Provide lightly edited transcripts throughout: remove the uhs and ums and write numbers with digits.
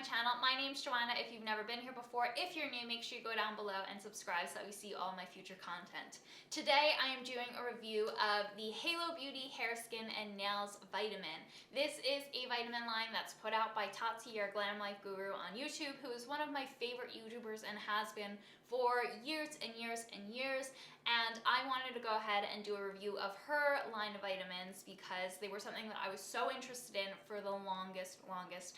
channel. My name's Joanna if you've never been here before. If you're new, make sure you go down below and subscribe so that you see all my future content. Today I am doing a review of the Halo Beauty Hair, Skin, and Nails Vitamin. This is a vitamin line that's put out by Tatsi, our Glam Life Guru on YouTube, who is one of my favorite YouTubers and has been for years and years and years. And I wanted to go ahead and do a review of her line of vitamins because they were something that I was so interested in for the longest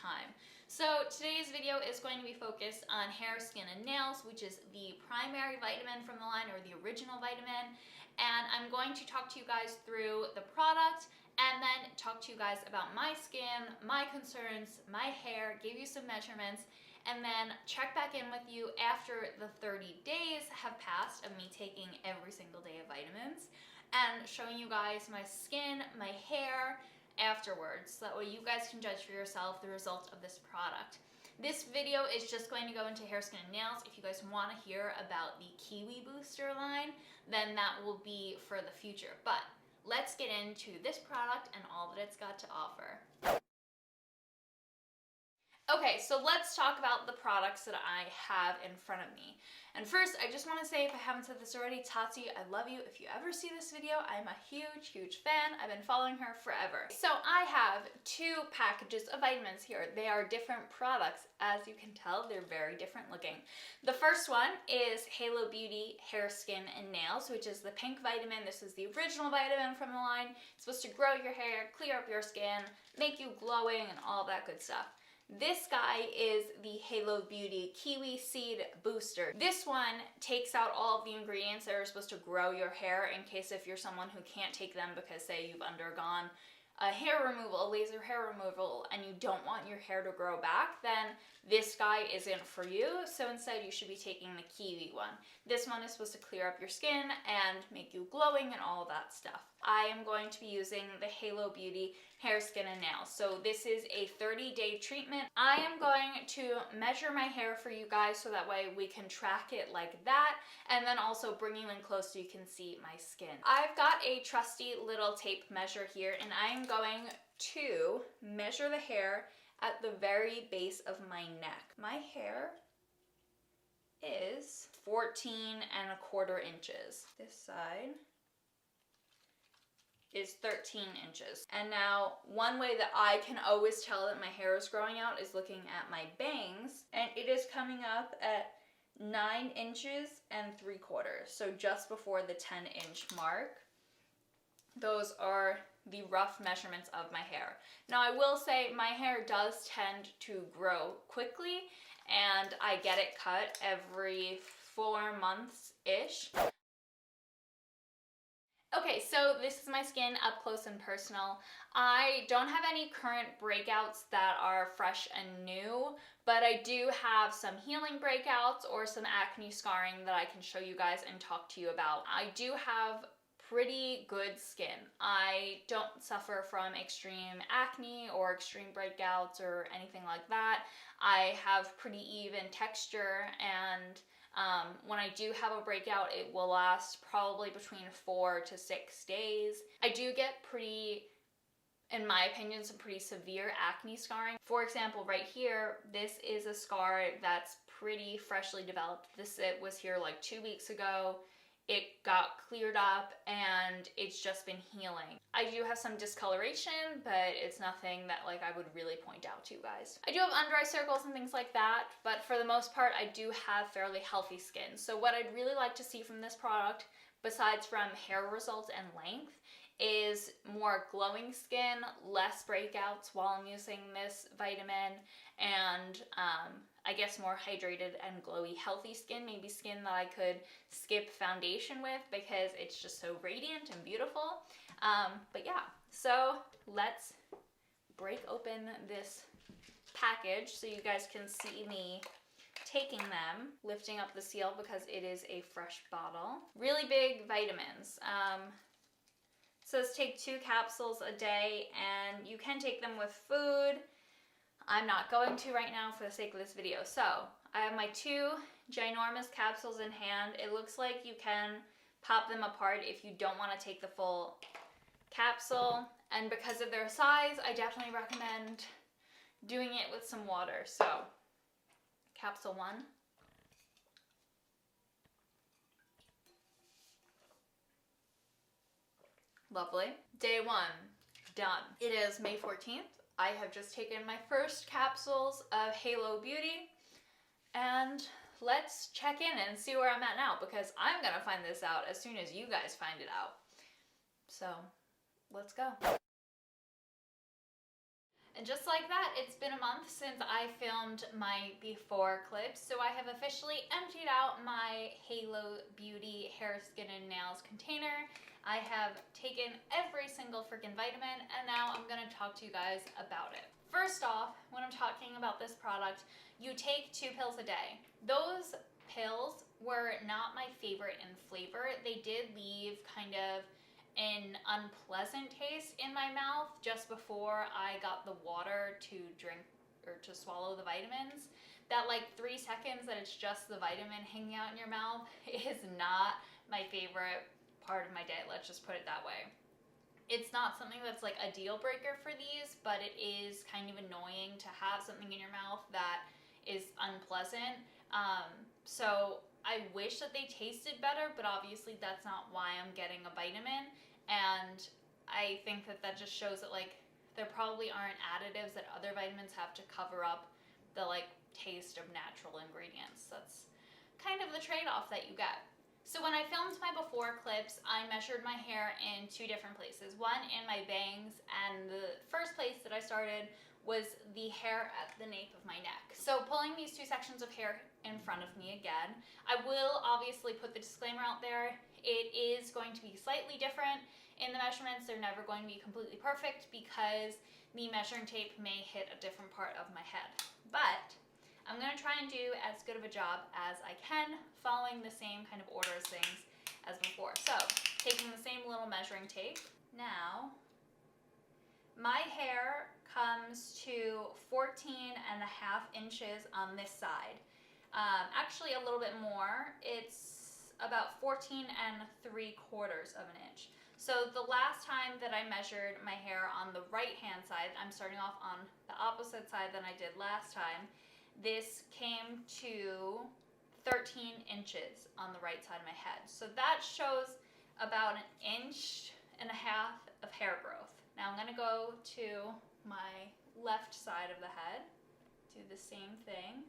time. So today's video is going to be focused on hair, skin, and nails, which is the primary vitamin from the line, or the original vitamin. And I'm going to talk to you guys through the product and then talk to you guys about my skin, my concerns, my hair, give you some measurements, and then check back in with you after the 30 days have passed of me taking every single day of vitamins and showing you guys my skin, my hair afterwards, so that way you guys can judge for yourself the result of this product. This video is just going to go into hair, skin, and nails. If you guys want to hear about the Kiwi Booster line, then that will be for the future. But let's get into this product and all that it's got to offer. Okay, so let's talk about the products that I have in front of me. And first, I just want to say, if I haven't said this already, Tatsi, I love you. If you ever see this video, I'm a huge fan. I've been following her forever. So I have two packages of vitamins here. They are different products. As you can tell, they're very different looking. The first one is Halo Beauty Hair, Skin, and Nails, which is the pink vitamin. This is the original vitamin from the line. It's supposed to grow your hair, clear up your skin, make you glowing, and all that good stuff. This guy is the Halo Beauty Kiwi Seed Booster. This one takes out all of the ingredients that are supposed to grow your hair, in case if you're someone who can't take them because, say, you've undergone a hair removal, a laser hair removal, and you don't want your hair to grow back, then this guy isn't for you. So instead you should be taking the Kiwi one. This one is supposed to clear up your skin and make you glowing and all of that stuff. I am going to be using the Halo Beauty Hair, Skin, and Nails. So this is a 30-day treatment. I am going to measure my hair for you guys so that way we can track it like that, and then also bring you in close so you can see my skin. I've got a trusty little tape measure here, and I am going to measure the hair at the very base of my neck. My hair is 14¼ inches. This side is 13 inches. And now, one way that I can always tell that my hair is growing out is looking at my bangs, and it is coming up at 9 inches and 3/4, so just before the 10-inch mark. Those are the rough measurements of my hair. Now, I will say my hair does tend to grow quickly, and I get it cut every 4 months-ish. Okay, so this is my skin up close and personal. I don't have any current breakouts that are fresh and new, but I do have some healing breakouts or some acne scarring that I can show you guys and talk to you about. I do have pretty good skin. I don't suffer from extreme acne or extreme breakouts or anything like that. I have pretty even texture, and when I do have a breakout, it will last probably between 4 to 6 days. I do get pretty, in my opinion, some pretty severe acne scarring. For example, right here, this is a scar that's pretty freshly developed. This was here like 2 weeks ago. It got cleared up and it's just been healing. I do have some discoloration, but it's nothing that like I would really point out to you guys. I do have under eye circles and things like that, but for the most part, I do have fairly healthy skin. So what I'd really like to see from this product, besides from hair results and length, is more glowing skin, less breakouts while I'm using this vitamin, and I guess more hydrated and glowy, healthy skin, maybe skin that I could skip foundation with because it's just so radiant and beautiful. But yeah, so let's break open this package so you guys can see me taking them, lifting up the seal because it is a fresh bottle. Really big vitamins. It says take 2 capsules a day, and you can take them with food. I'm not going to right now for the sake of this video. So I have my 2 ginormous capsules in hand. It looks like you can pop them apart if you don't want to take the full capsule. And because of their size, I definitely recommend doing it with some water. So Capsule 1. Lovely. Day 1, done. It is May 14th. I have just taken my first capsules of Halo Beauty, and let's check in and see where I'm at now, because I'm gonna find this out as soon as you guys find it out. So, let's go. And just like that, it's been a month since I filmed my before clips, so I have officially emptied out my Halo Beauty hair, skin, and nails container. I have taken every single freaking vitamin, and now I'm gonna talk to you guys about it. First off, when I'm talking about this product, you take 2 pills a day. Those pills were not my favorite in flavor. They did leave kind of an unpleasant taste in my mouth just before I got the water to drink or to swallow the vitamins. That like 3 seconds that it's just the vitamin hanging out in your mouth is not my favorite part of my day, let's just put it that way. It's not something that's like a deal breaker for these, but it is kind of annoying to have something in your mouth that is unpleasant. So I wish that they tasted better, but obviously that's not why I'm getting a vitamin. And I think that that just shows that like there probably aren't additives that other vitamins have to cover up the like taste of natural ingredients. That's kind of the trade-off that you get. So when I filmed my before clips, I measured my hair in 2 different places. One in my bangs, and the first place that I started was the hair at the nape of my neck. So pulling these 2 sections of hair in front of me again, I will obviously put the disclaimer out there. It is going to be slightly different in the measurements. They're never going to be completely perfect because the measuring tape may hit a different part of my head. But I'm going to try and do as good of a job as I can, following the same kind of order of things as before. So, taking the same little measuring tape. Now, my hair comes to 14.5 inches on this side. Actually a little bit more. It's about 14.75 of an inch. So the last time that I measured my hair on the right hand side, I'm starting off on the opposite side than I did last time, this came to 13 inches on the right side of my head. So that shows about 1.5 inches of hair growth. Now I'm gonna go to my left side of the head, do the same thing.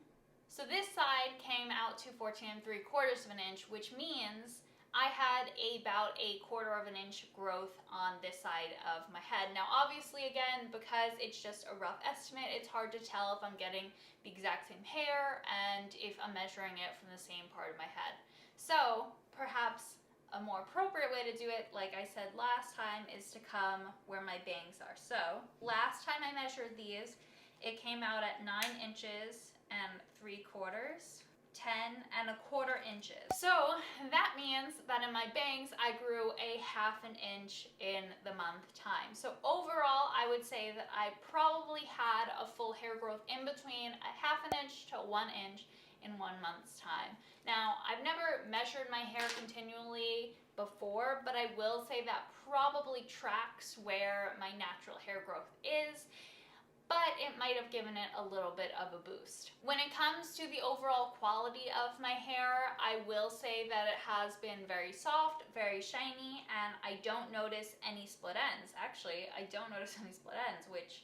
So this side came out to 14.75 of an inch, which means I had about 1/4 inch growth on this side of my head. Now obviously again, because it's just a rough estimate, it's hard to tell if I'm getting the exact same hair and if I'm measuring it from the same part of my head. So perhaps a more appropriate way to do it, like I said last time, is to come where my bangs are. So last time I measured these, it came out at 9.75 inches, 10.25 inches. So that means that in my bangs, I grew 1/2 inch in the month time. So overall, I would say that I probably had a full hair growth in between 1/2 inch to 1 inch in 1 month's time. Now, I've never measured my hair continually before, but I will say that probably tracks where my natural hair growth is, but it might have given it a little bit of a boost. When it comes to the overall quality of my hair, I will say that it has been very soft, very shiny, and I don't notice any split ends. Actually, I don't notice any split ends, which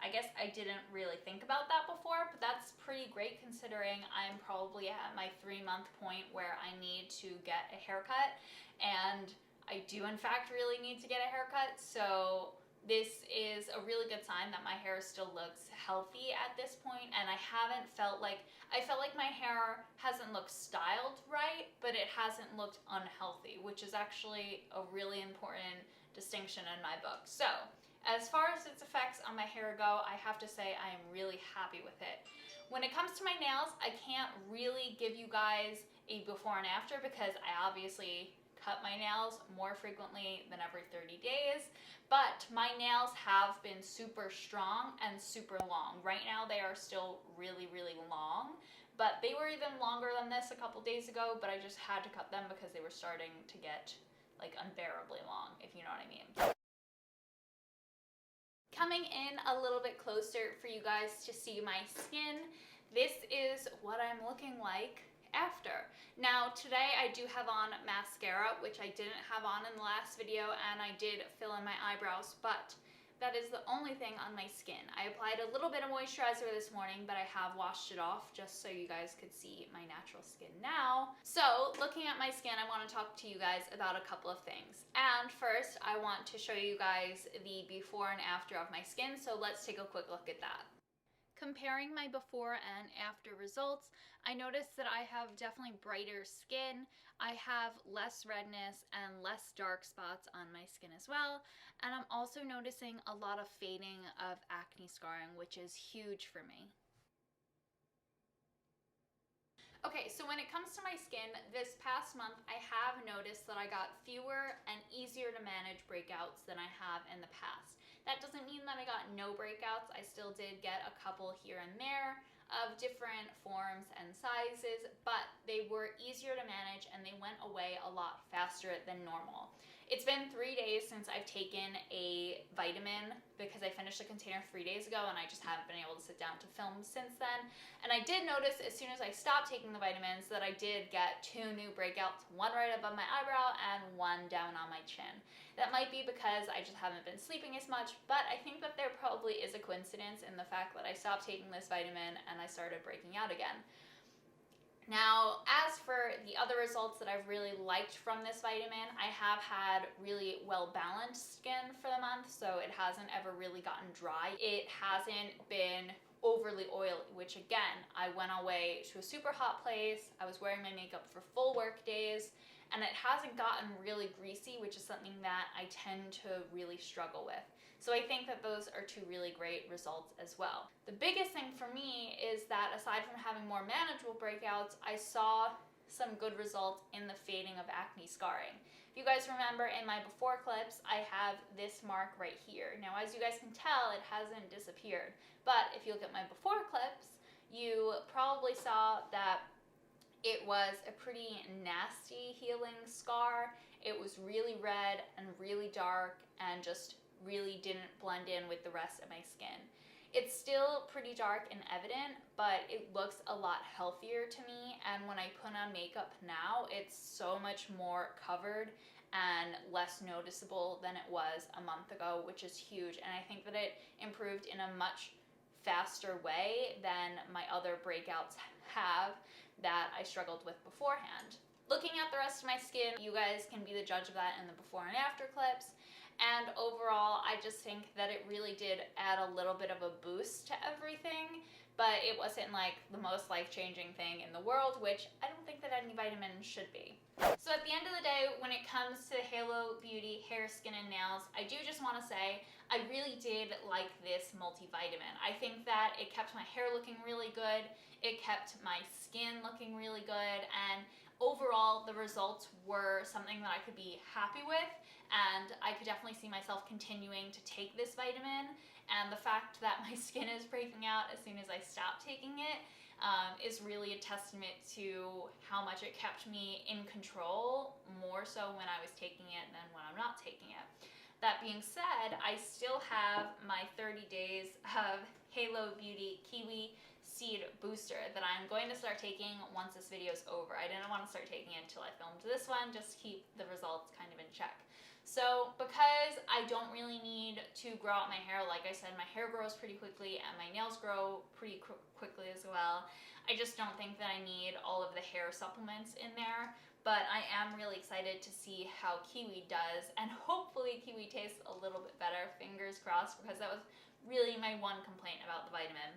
I guess I didn't really think about that before, but that's pretty great considering I'm probably at my 3-month point where I need to get a haircut, and I do in fact really need to get a haircut, so this is a really good sign that my hair still looks healthy at this point, and I felt like my hair hasn't looked styled right, but it hasn't looked unhealthy, which is actually a really important distinction in my book. So, as far as its effects on my hair go, I have to say I am really happy with it. When it comes to my nails, I can't really give you guys a before and after because I obviously cut my nails more frequently than every 30 days, but my nails have been super strong and super long. Right now they are still really, really long, but they were even longer than this a couple days ago, but I just had to cut them because they were starting to get like unbearably long, if you know what I mean. Coming in a little bit closer for you guys to see my skin, this is what I'm looking like after. Now today I do have on mascara, which I didn't have on in the last video, and I did fill in my eyebrows, but that is the only thing on my skin. I applied a little bit of moisturizer this morning, but I have washed it off just so you guys could see my natural skin now. So looking at my skin, I want to talk to you guys about a couple of things. And first, I want to show you guys the before and after of my skin, so let's take a quick look at that. Comparing my before and after results, I noticed that I have definitely brighter skin. I have less redness and less dark spots on my skin as well. And I'm also noticing a lot of fading of acne scarring, which is huge for me. Okay, so when it comes to my skin, this past month I have noticed that I got fewer and easier to manage breakouts than I have in the past. That doesn't mean that I got no breakouts. I still did get a couple here and there of different forms and sizes, but they were easier to manage and they went away a lot faster than normal. It's been 3 days since I've taken a vitamin because I finished a container 3 days ago and I just haven't been able to sit down to film since then. And I did notice as soon as I stopped taking the vitamins that I did get 2 new breakouts, one right above my eyebrow and one down on my chin. That might be because I just haven't been sleeping as much, but I think that there probably is a coincidence in the fact that I stopped taking this vitamin and I started breaking out again. Now, as for the other results that I've really liked from this vitamin, I have had really well-balanced skin for the month, so it hasn't ever really gotten dry. It hasn't been overly oily, which again, I went away to a super hot place, I was wearing my makeup for full work days, and it hasn't gotten really greasy, which is something that I tend to really struggle with. So I think that those are 2 really great results as well. The biggest thing for me is that aside from having more manageable breakouts, I saw some good results in the fading of acne scarring. If you guys remember in my before clips, I have this mark right here. Now, as you guys can tell, it hasn't disappeared. But if you look at my before clips, you probably saw that it was a pretty nasty healing scar. It was really red and really dark and just really didn't blend in with the rest of my skin. It's still pretty dark and evident, but it looks a lot healthier to me, and when I put on makeup now, it's so much more covered and less noticeable than it was a month ago, which is huge, and I think that it improved in a much faster way than my other breakouts have that I struggled with beforehand. Looking at the rest of my skin, you guys can be the judge of that in the before and after clips. And overall, I just think that it really did add a little bit of a boost to everything, but it wasn't like the most life-changing thing in the world, which I don't think that any vitamin should be. So at the end of the day, when it comes to Halo Beauty hair, skin, and nails, I do just want to say I really did like this multivitamin. I think that it kept my hair looking really good, it kept my skin looking really good, and overall the results were something that I could be happy with, and I could definitely see myself continuing to take this vitamin. And the fact that my skin is breaking out as soon as I stop taking it is really a testament to how much it kept me in control, more so when I was taking it than when I'm not taking it. That being said, I still have my 30 days of Halo Beauty Kiwi Seed Booster that I'm going to start taking once this video is over. I didn't want to start taking it until I filmed this one, just to keep the results kind of in check. So because I don't really need to grow out my hair, like I said, my hair grows pretty quickly and my nails grow pretty quickly as well. I just don't think that I need all of the hair supplements in there, but I am really excited to see how Kiwi does, and hopefully Kiwi tastes a little bit better, fingers crossed, because that was really my one complaint about the vitamin.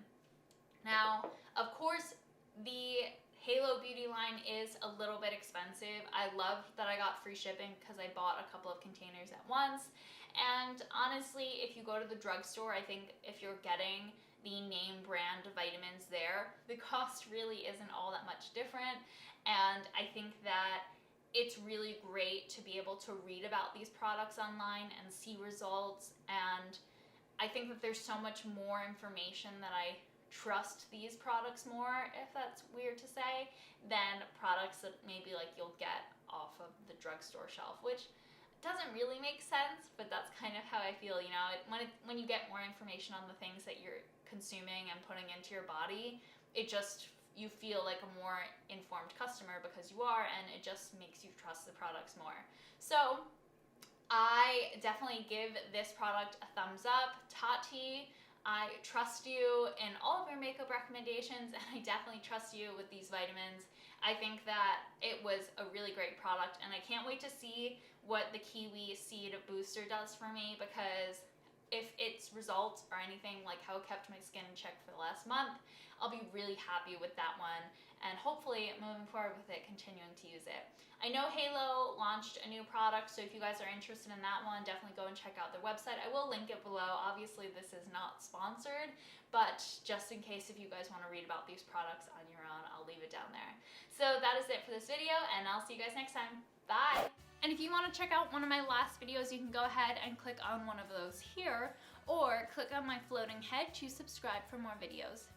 Now, of course, the Halo Beauty line is a little bit expensive. I love that I got free shipping because I bought a couple of containers at once. And honestly, if you go to the drugstore, I think if you're getting the name brand vitamins there, the cost really isn't all that much different. And I think that it's really great to be able to read about these products online and see results. And I think that there's so much more information that I trust these products more, if that's weird to say, than products that maybe like you'll get off of the drugstore shelf, which doesn't really make sense, but that's kind of how I feel, you know, when you get more information on the things that you're consuming and putting into your body, you feel like a more informed customer because you are, and it just makes you trust the products more. So I definitely give this product a thumbs up. Tati, I trust you in all of your makeup recommendations, and I definitely trust you with these vitamins. I think that it was a really great product, and I can't wait to see what the kiwi seed booster does for me, because if its results are anything like how it kept my skin in check for the last month, I'll be really happy with that one, and hopefully moving forward with it, continuing to use it. I know Halo launched a new product, so if you guys are interested in that one, definitely go and check out their website. I will link it below. Obviously, this is not sponsored, but just in case if you guys want to read about these products on your own, I'll leave it down there. So that is it for this video, and I'll see you guys next time. Bye! And if you want to check out one of my last videos, you can go ahead and click on one of those here, or click on my floating head to subscribe for more videos.